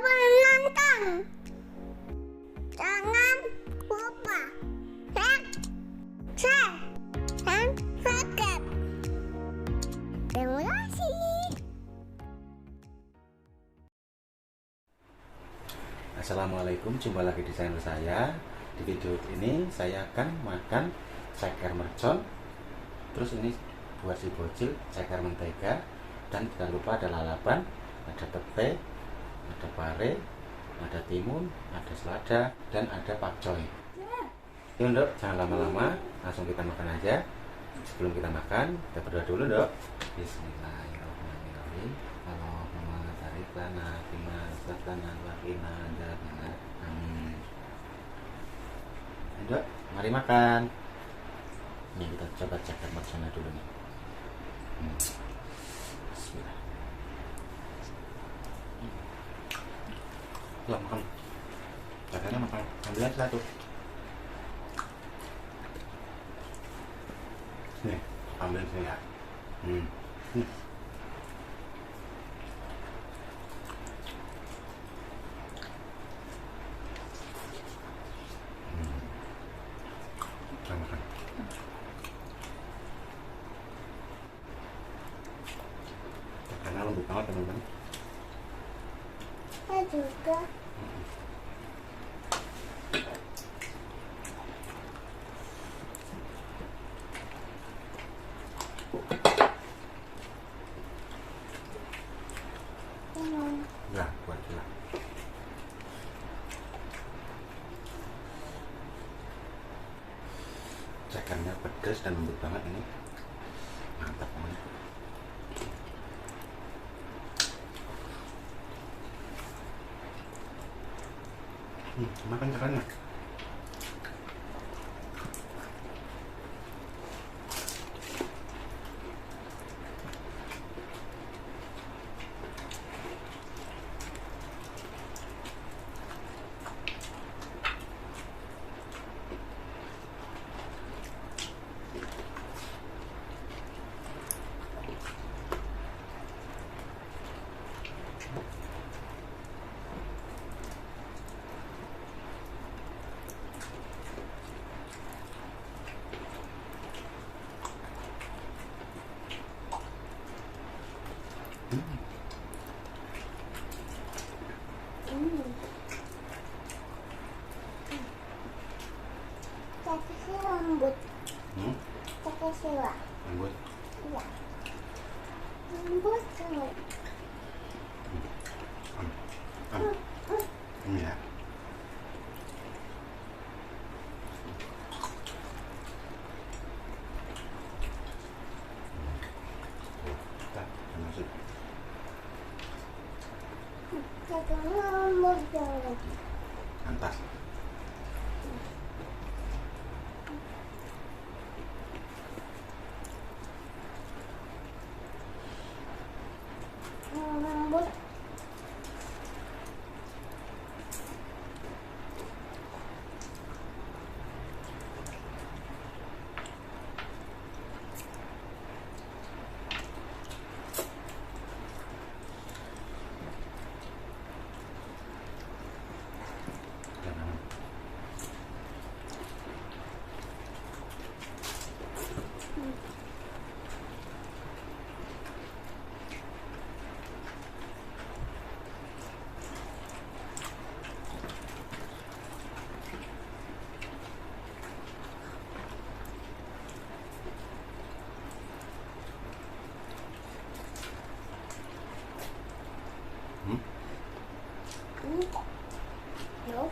menonton. Jangan lupa like, share, dan subscribe. Terima kasih. Assalamualaikum, jumpa lagi di channel saya. Di video ini saya akan makan ceker mercon. Terus ini buat si bocil ceker mentega. Dan tidak lupa ada lalapan, ada tepe, ada pare, ada timun, ada selada, dan ada pakcoy. Yuk dok, jangan lama-lama, langsung kita makan aja. Sebelum kita makan, kita berdoa dulu dok. Bismillahirrahmanirrahim. Allahumma barik lana fima razaqtana wa qina adzabannar. Amin. Dok, mari makan. Ini kita coba ceker merconnya dulu nih. Bismillah. Lah makan. Cekernya makan. Ambil aja satu. Nih, ambil sini ya. Kita makan. Karena lembut banget teman-teman. Saya juga. Ya, buat gila. Cekernya pedas dan lembut banget ini. Mantap banget. Makan cekernya. Ceker lembut. Ceker siwa. Lembut. Iya. Lembut banget. Ini ya. Kita masuk. Cekernya lembut banget. Mantap. Lembut. Yo.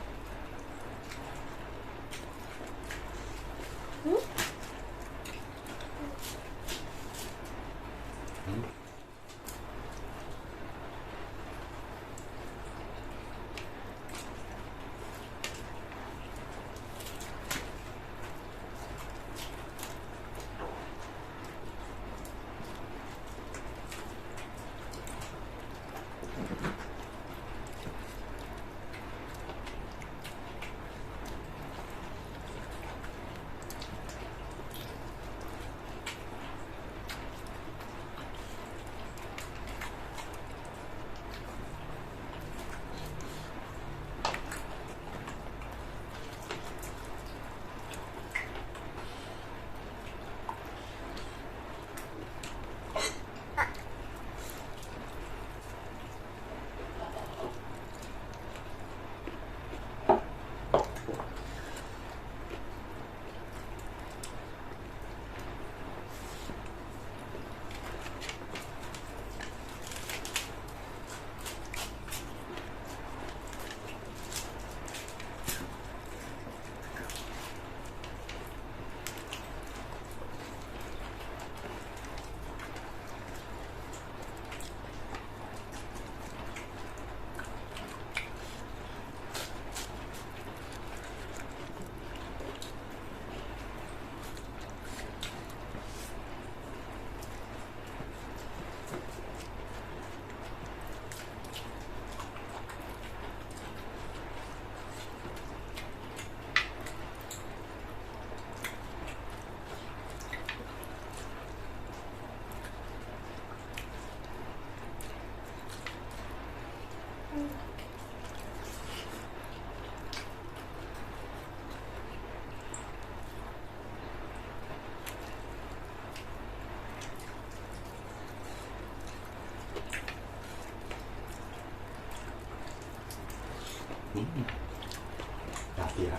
Tapi ya.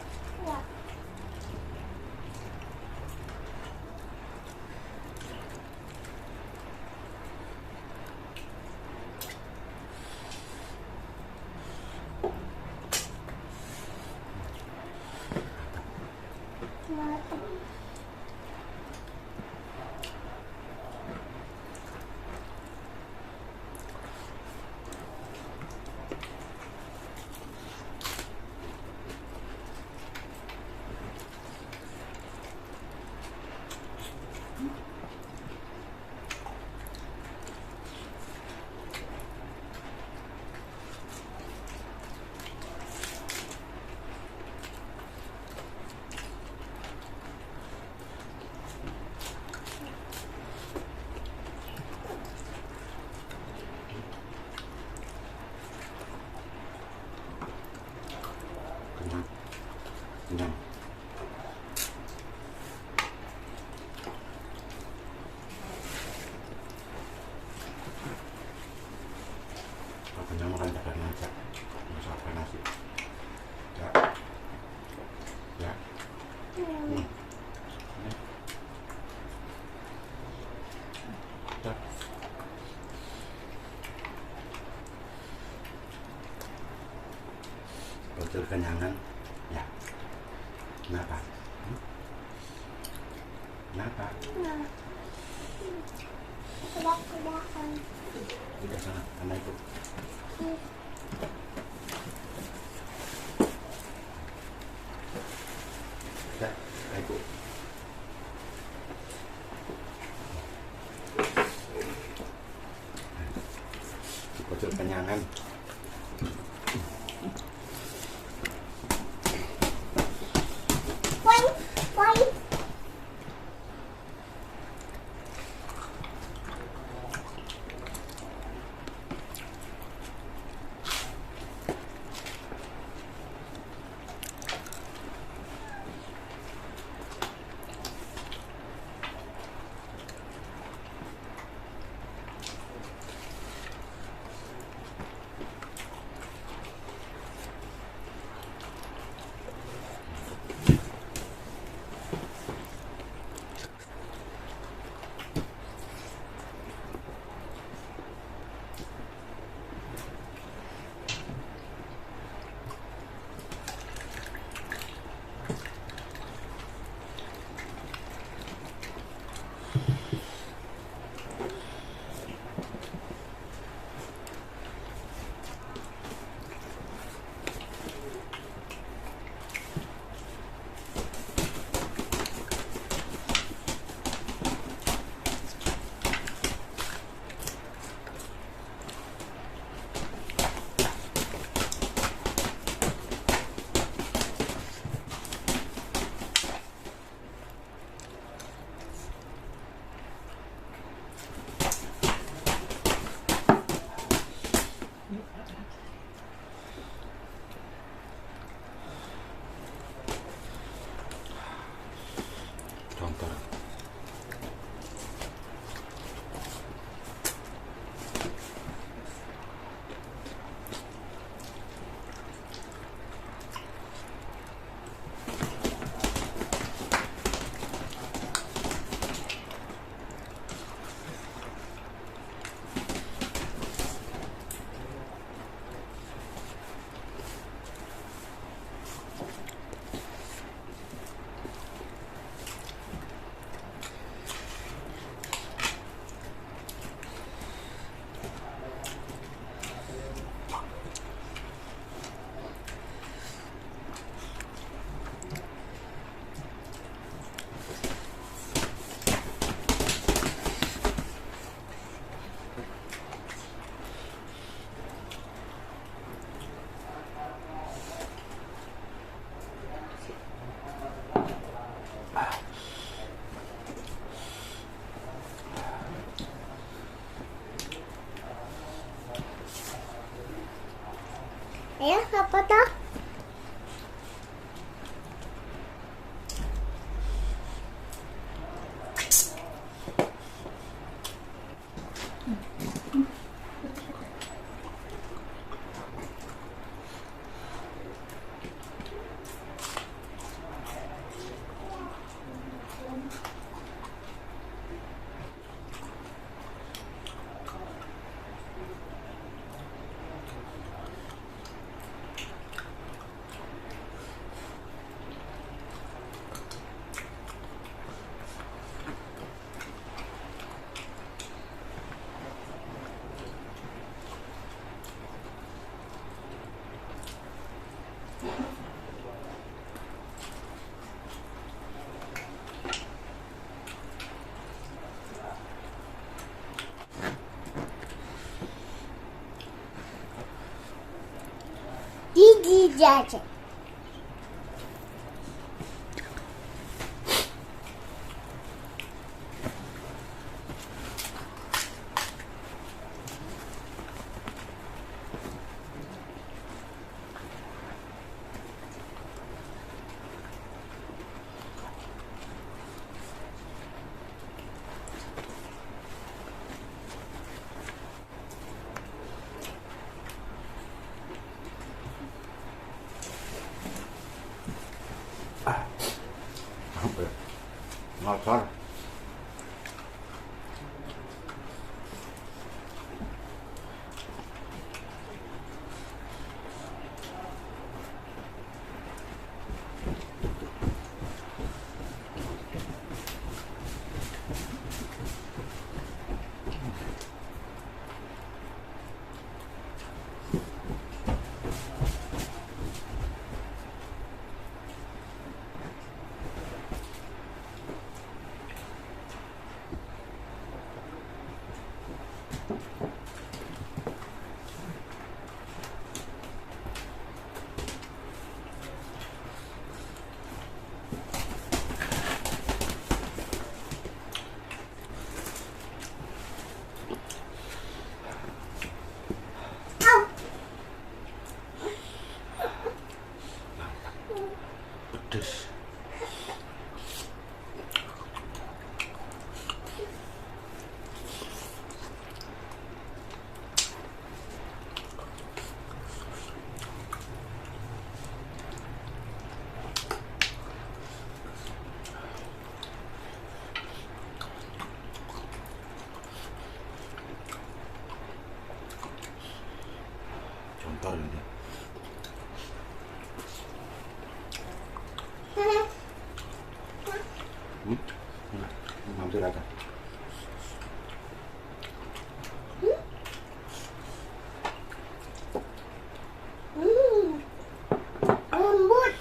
Ya. Mata. Kenyang. Kenyang. Kalau kenyang makan dadan aja. Nggak usah pakai nasi. Ya. Ya. Hmm. Ya. Bocil kenyangan. Ya. Kenapa? Kenapa? Nah. Kuda-kudakan. Udah sana, sana ikut. Udah, ikut. Bocil kenyangan. Woi, woi. Contoh. Ya, apa toh? Jajan. Ngocor. Pedes. Contoh ini. Hampir ada. Lembut.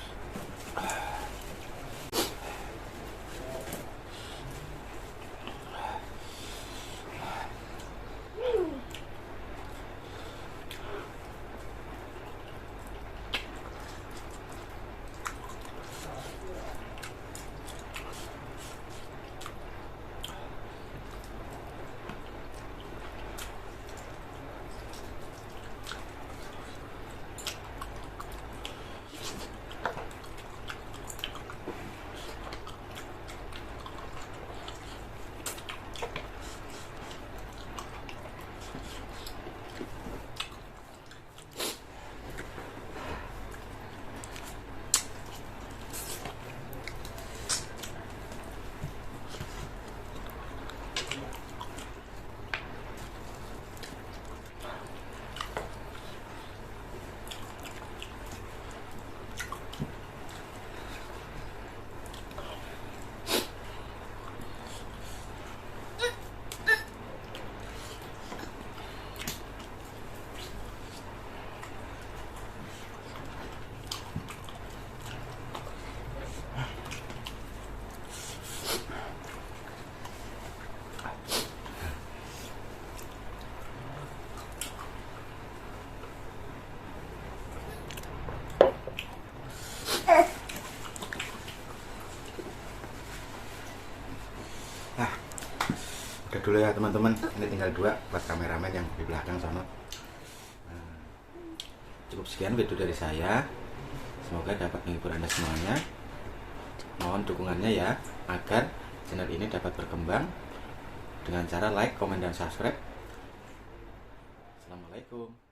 Udah dulu ya teman-teman, ini tinggal 2 buat kameramen yang di belakang sana. Cukup sekian video dari saya, semoga dapat menghibur Anda semuanya. Mohon dukungannya ya, agar channel ini dapat berkembang dengan cara like, komen, dan subscribe. Assalamualaikum.